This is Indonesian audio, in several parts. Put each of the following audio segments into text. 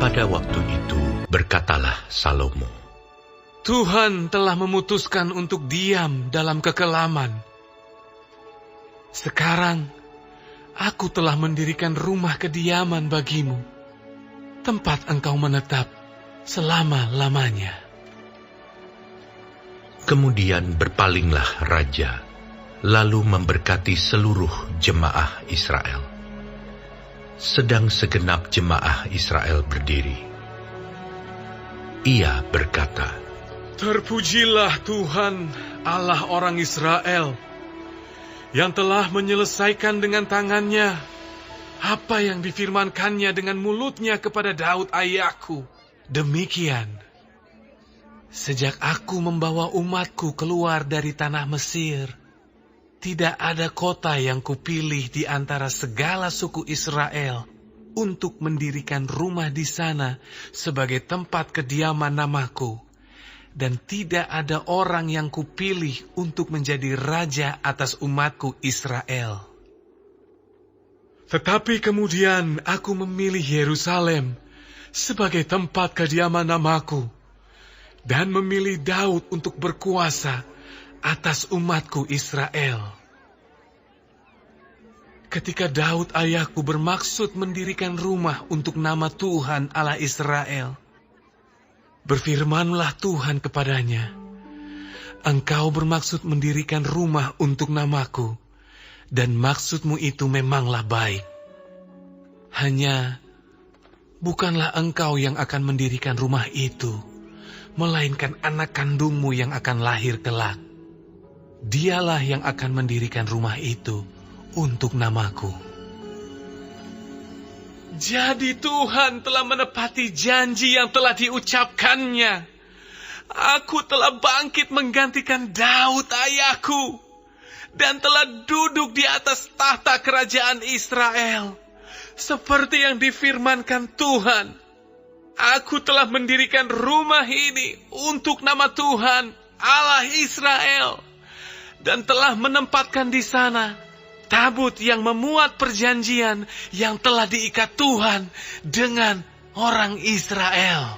Pada waktu itu berkatalah Salomo, Tuhan telah memutuskan untuk diam dalam kekelaman. Sekarang, aku telah mendirikan rumah kediaman bagimu, tempat engkau menetap selama-lamanya. Kemudian berpalinglah raja, lalu memberkati seluruh jemaah Israel. Sedang segenap jemaah Israel berdiri, ia berkata, Terpujilah Tuhan Allah orang Israel, yang telah menyelesaikan dengan tangannya apa yang difirmankannya dengan mulutnya kepada Daud ayahku. Demikian, sejak aku membawa umatku keluar dari tanah Mesir, tidak ada kota yang kupilih di antara segala suku Israel untuk mendirikan rumah di sana sebagai tempat kediaman namaku. Dan tidak ada orang yang kupilih untuk menjadi raja atas umatku Israel. Tetapi kemudian aku memilih Yerusalem sebagai tempat kediaman namaku, dan memilih Daud untuk berkuasa atas umatku Israel. Ketika Daud ayahku bermaksud mendirikan rumah untuk nama Tuhan Allah Israel, berfirmanlah Tuhan kepadanya, Engkau bermaksud mendirikan rumah untuk namaku, dan maksudmu itu memanglah baik. Hanya, bukanlah engkau yang akan mendirikan rumah itu, melainkan anak kandungmu yang akan lahir kelak. Dialah yang akan mendirikan rumah itu untuk namaku. Jadi Tuhan telah menepati janji yang telah diucapkannya. Aku telah bangkit menggantikan Daud ayahku, dan telah duduk di atas tahta kerajaan Israel. Seperti yang difirmankan Tuhan, aku telah mendirikan rumah ini untuk nama Tuhan Allah Israel, dan telah menempatkan di sana tabut yang memuat perjanjian yang telah diikat Tuhan dengan orang Israel.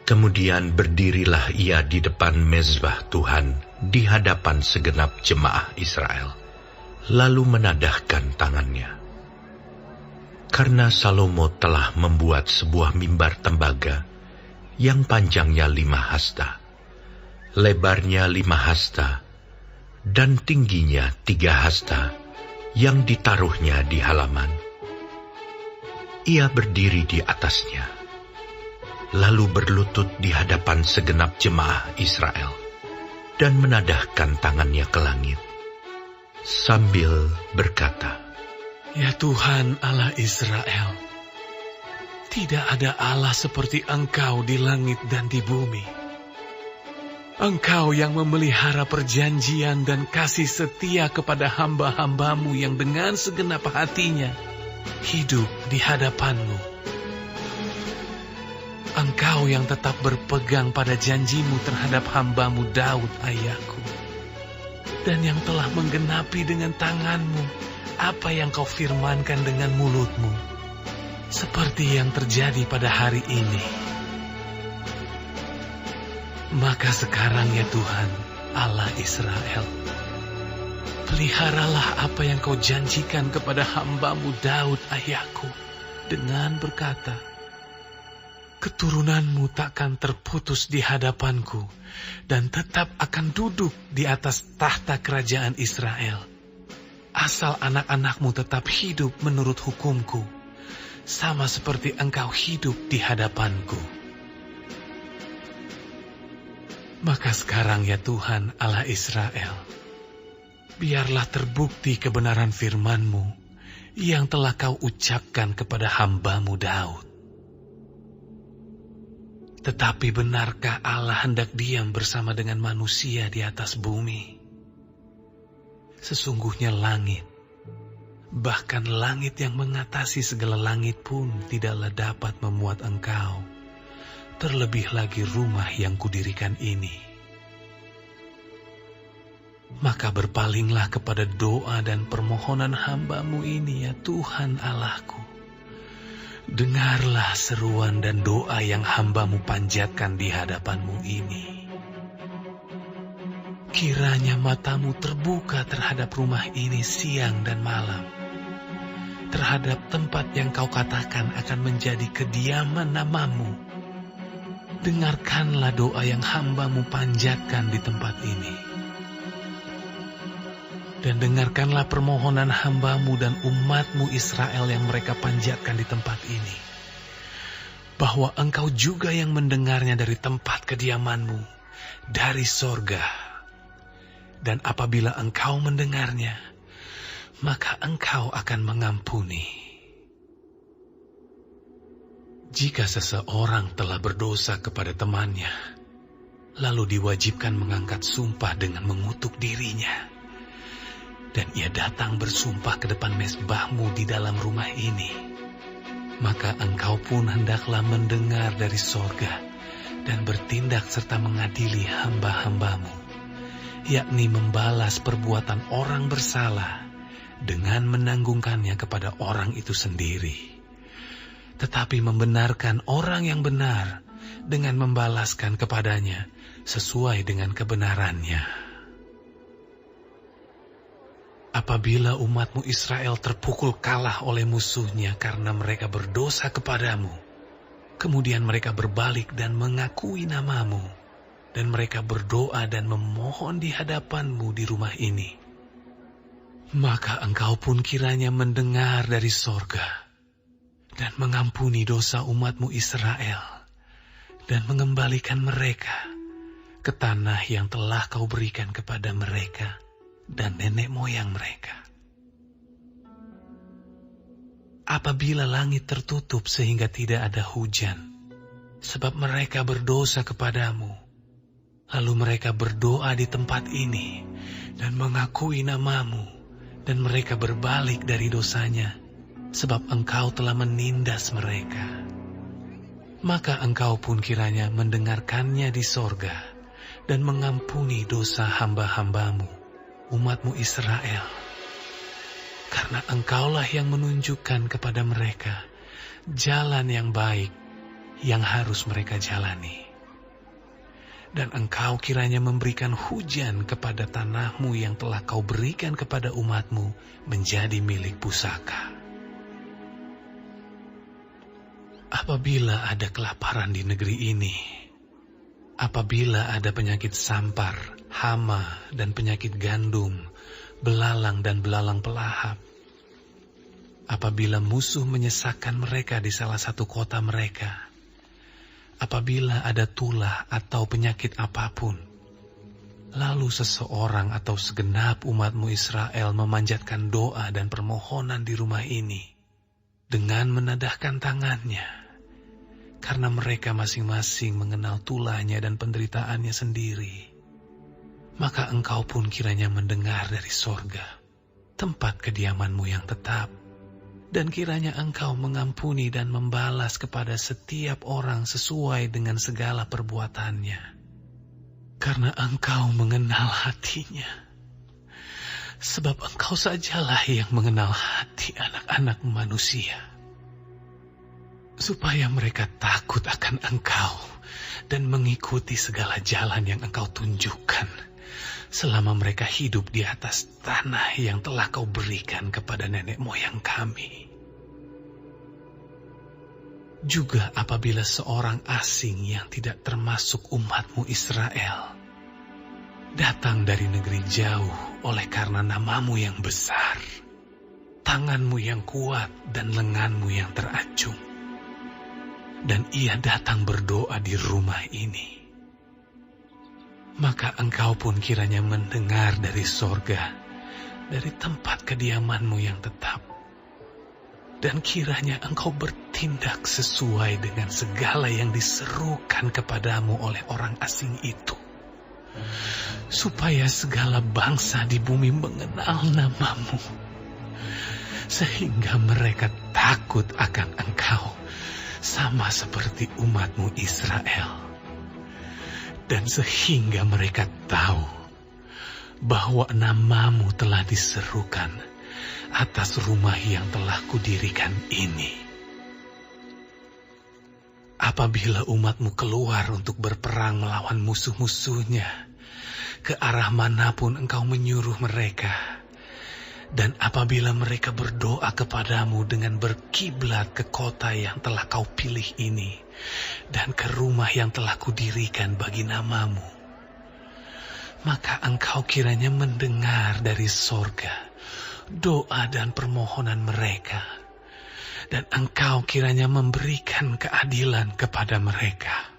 Kemudian berdirilah ia di depan mezbah Tuhan di hadapan segenap jemaah Israel, lalu menadahkan tangannya. Karena Salomo telah membuat sebuah mimbar tembaga yang panjangnya 5 hasta, lebarnya 5 hasta, dan tingginya 3 hasta, yang ditaruhnya di halaman. Ia berdiri di atasnya, lalu berlutut di hadapan segenap jemaah Israel, dan menadahkan tangannya ke langit, sambil berkata, Ya Tuhan Allah Israel, tidak ada Allah seperti Engkau di langit dan di bumi. Engkau yang memelihara perjanjian dan kasih setia kepada hamba-hambamu yang dengan segenap hatinya hidup di hadapan-Mu. Engkau yang tetap berpegang pada janjimu terhadap hamba-Mu Daud ayahku, dan yang telah menggenapi dengan tangan-Mu apa yang Kau firmankan dengan mulut-Mu, seperti yang terjadi pada hari ini. Maka sekarang ya Tuhan, Allah Israel, peliharalah apa yang Kau janjikan kepada hamba-Mu Daud ayahku, dengan berkata, Keturunan-Mu takkan terputus di hadapanku, dan tetap akan duduk di atas tahta kerajaan Israel, asal anak-anak-Mu tetap hidup menurut hukum-Ku, sama seperti Engkau hidup di hadapanku. Maka sekarang ya Tuhan Allah Israel, biarlah terbukti kebenaran firman-Mu yang telah Kau ucapkan kepada hamba-Mu Daud. Tetapi benarkah Allah hendak diam bersama dengan manusia di atas bumi? Sesungguhnya langit, bahkan langit yang mengatasi segala langit pun tidaklah dapat memuat Engkau. Terlebih lagi rumah yang kudirikan ini. Maka berpalinglah kepada doa dan permohonan hamba-Mu ini ya Tuhan Allahku, dengarlah seruan dan doa yang hamba-Mu panjatkan di hadapan-Mu ini. Kiranya mata-Mu terbuka terhadap rumah ini siang dan malam, terhadap tempat yang Kau katakan akan menjadi kediaman nama-Mu. Dengarkanlah doa yang hamba-Mu panjatkan di tempat ini. Dan dengarkanlah permohonan hamba-Mu dan umat-Mu Israel yang mereka panjatkan di tempat ini. Bahwa Engkau juga yang mendengarnya dari tempat kediaman-Mu, dari sorga. Dan apabila Engkau mendengarnya, maka Engkau akan mengampuni. Jika seseorang telah berdosa kepada temannya, lalu diwajibkan mengangkat sumpah dengan mengutuk dirinya, dan ia datang bersumpah ke depan mezbah-Mu di dalam rumah ini, maka Engkau pun hendaklah mendengar dari sorga dan bertindak serta mengadili hamba-hamba-Mu, yakni membalas perbuatan orang bersalah dengan menanggungkannya kepada orang itu sendiri, tetapi membenarkan orang yang benar dengan membalaskan kepadanya sesuai dengan kebenarannya. Apabila umat-Mu Israel terpukul kalah oleh musuhnya karena mereka berdosa kepadamu, kemudian mereka berbalik dan mengakui nama-Mu, dan mereka berdoa dan memohon di hadapan-Mu di rumah ini, maka Engkau pun kiranya mendengar dari sorga dan mengampuni dosa umat-Mu Israel dan mengembalikan mereka ke tanah yang telah Kau berikan kepada mereka dan nenek moyang mereka. Apabila langit tertutup sehingga tidak ada hujan, sebab mereka berdosa kepadamu, lalu mereka berdoa di tempat ini dan mengakui nama-Mu, dan mereka berbalik dari dosanya, sebab Engkau telah menindas mereka, maka Engkau pun kiranya mendengarkannya di sorga dan mengampuni dosa hamba-hamba-Mu, umat-Mu Israel, karena Engkaulah yang menunjukkan kepada mereka jalan yang baik yang harus mereka jalani. Dan Engkau kiranya memberikan hujan kepada tanah-Mu yang telah Kau berikan kepada umat-Mu menjadi milik pusaka. Apabila ada kelaparan di negeri ini, apabila ada penyakit sampar, hama, dan penyakit gandum, belalang dan belalang pelahap, apabila musuh menyesakkan mereka di salah satu kota mereka, apabila ada tulah atau penyakit apapun, lalu seseorang atau segenap umat-Mu Israel memanjatkan doa dan permohonan di rumah ini dengan menadahkan tangannya, karena mereka masing-masing mengenal tulahnya dan penderitaannya sendiri, maka Engkau pun kiranya mendengar dari sorga, tempat kediaman-Mu yang tetap, dan kiranya Engkau mengampuni dan membalas kepada setiap orang sesuai dengan segala perbuatannya, karena Engkau mengenal hatinya, sebab Engkau sajalah yang mengenal hati anak-anak manusia, supaya mereka takut akan Engkau dan mengikuti segala jalan yang Engkau tunjukkan selama mereka hidup di atas tanah yang telah Kau berikan kepada nenek moyang kami. Juga apabila seorang asing yang tidak termasuk umat-Mu Israel datang dari negeri jauh oleh karena nama-Mu yang besar, tangan-Mu yang kuat dan lengan-Mu yang teracung, dan ia datang berdoa di rumah ini, maka Engkau pun kiranya mendengar dari sorga, dari tempat kediaman-Mu yang tetap, dan kiranya Engkau bertindak sesuai dengan segala yang diserukan kepadamu oleh orang asing itu, supaya segala bangsa di bumi mengenal nama-Mu, sehingga mereka takut akan Engkau, sama seperti umat-Mu Israel. Dan sehingga mereka tahu bahwa nama-Mu telah diserukan atas rumah yang telah kudirikan ini, apabila umatmu keluar untuk berperang melawan musuh-musuhnya, ke arah manapun engkau menyuruh mereka, dan apabila mereka berdoa kepadamu dengan berkiblat ke kota yang telah kau pilih ini, dan ke rumah yang telah kudirikan bagi namamu, maka engkau kiranya mendengar dari sorga doa dan permohonan mereka, dan engkau kiranya memberikan keadilan kepada mereka.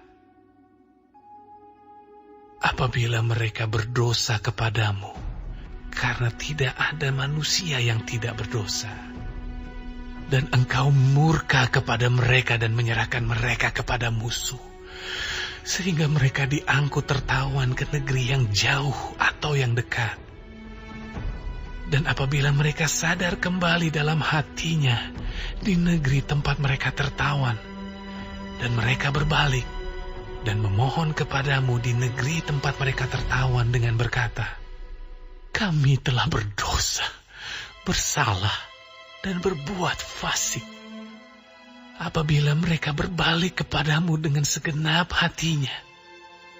Apabila mereka berdosa kepadamu, karena tidak ada manusia yang tidak berdosa, dan engkau murka kepada mereka dan menyerahkan mereka kepada musuh, sehingga mereka diangkut tertawan ke negeri yang jauh atau yang dekat. Dan apabila mereka sadar kembali dalam hatinya di negeri tempat mereka tertawan, dan mereka berbalik dan memohon kepadamu di negeri tempat mereka tertawan dengan berkata, kami telah berdosa, bersalah, dan berbuat fasik. Apabila mereka berbalik kepadamu dengan segenap hatinya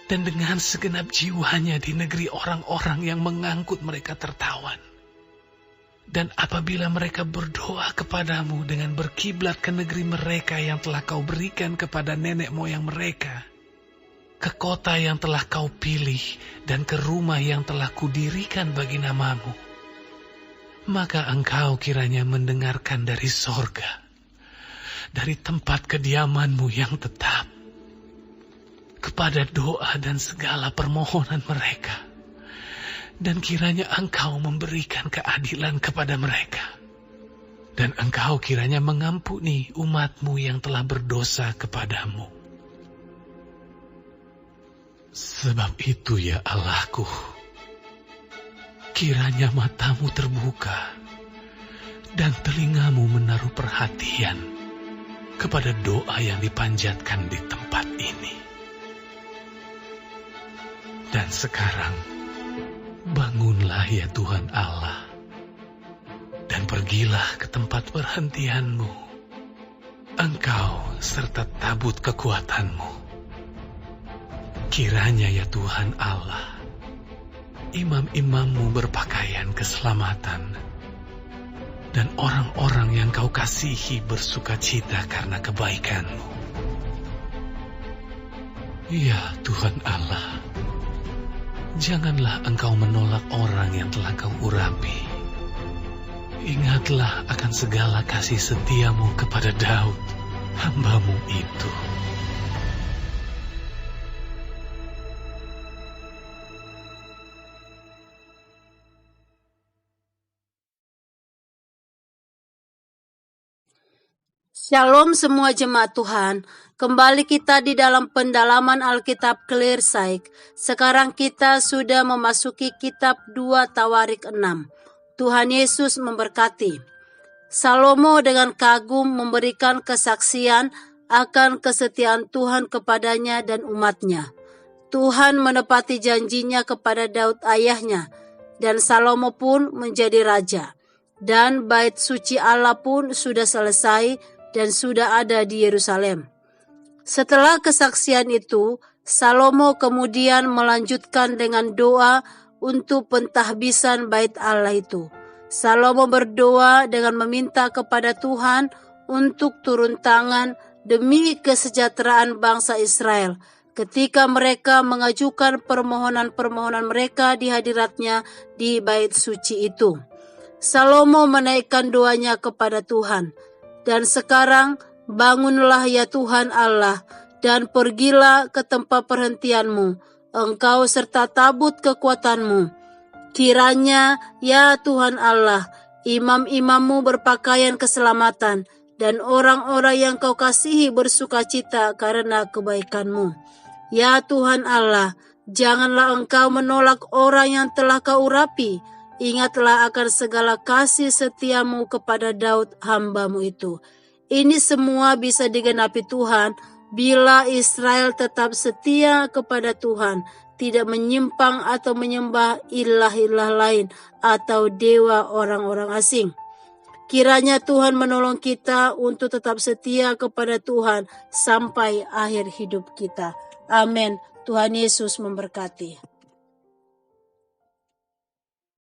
dan dengan segenap jiwanya di negeri orang-orang yang mengangkut mereka tertawan, dan apabila mereka berdoa kepadamu dengan berkiblat ke negeri mereka yang telah kau berikan kepada nenek moyang mereka, ke kota yang telah kau pilih, dan ke rumah yang telah kudirikan bagi namamu, maka engkau kiranya mendengarkan dari sorga, dari tempat kediamanmu yang tetap, kepada doa dan segala permohonan mereka, dan kiranya engkau memberikan keadilan kepada mereka, dan engkau kiranya mengampuni umatmu yang telah berdosa kepadamu. Sebab itu ya Allahku, kiranya matamu terbuka dan telingamu menaruh perhatian kepada doa yang dipanjatkan di tempat ini. Dan sekarang, bangunlah ya Tuhan Allah, dan pergilah ke tempat perhentianmu, engkau serta tabut kekuatanmu. Kiranya ya Tuhan Allah, imam-imammu berpakaian keselamatan, dan orang-orang yang kau kasihi bersukacita karena kebaikanmu. Ya Tuhan Allah, janganlah engkau menolak orang yang telah kau urapi. Ingatlah akan segala kasih setiamu kepada Daud, hamba-Mu itu. Shalom semua jemaat Tuhan. Kembali kita di dalam pendalaman Alkitab Clear Sight. Sekarang kita sudah memasuki kitab 2 Tawarik 6. Tuhan Yesus memberkati. Salomo dengan kagum memberikan kesaksian akan kesetiaan Tuhan kepadanya dan umatnya. Tuhan menepati janjinya kepada Daud ayahnya, dan Salomo pun menjadi raja. Dan bait suci Allah pun sudah selesai dan sudah ada di Yerusalem. Setelah kesaksian itu, Salomo kemudian melanjutkan dengan doa untuk pentahbisan bait Allah itu. Salomo berdoa dengan meminta kepada Tuhan untuk turun tangan demi kesejahteraan bangsa Israel ketika mereka mengajukan permohonan-permohonan mereka di hadiratnya di bait suci itu. Salomo menaikkan doanya kepada Tuhan. Dan sekarang bangunlah ya Tuhan Allah, dan pergilah ke tempat perhentianmu, engkau serta tabut kekuatanmu. Kiranya ya Tuhan Allah, imam-imammu berpakaian keselamatan, dan orang-orang yang kau kasihi bersukacita karena kebaikanmu. Ya Tuhan Allah, janganlah engkau menolak orang yang telah kau urapi. Ingatlah akan segala kasih setiamu kepada Daud hamba-Mu itu. Ini semua bisa digenapi Tuhan bila Israel tetap setia kepada Tuhan, tidak menyimpang atau menyembah ilah-ilah lain atau dewa orang-orang asing. Kiranya Tuhan menolong kita untuk tetap setia kepada Tuhan sampai akhir hidup kita. Amin. Tuhan Yesus memberkati.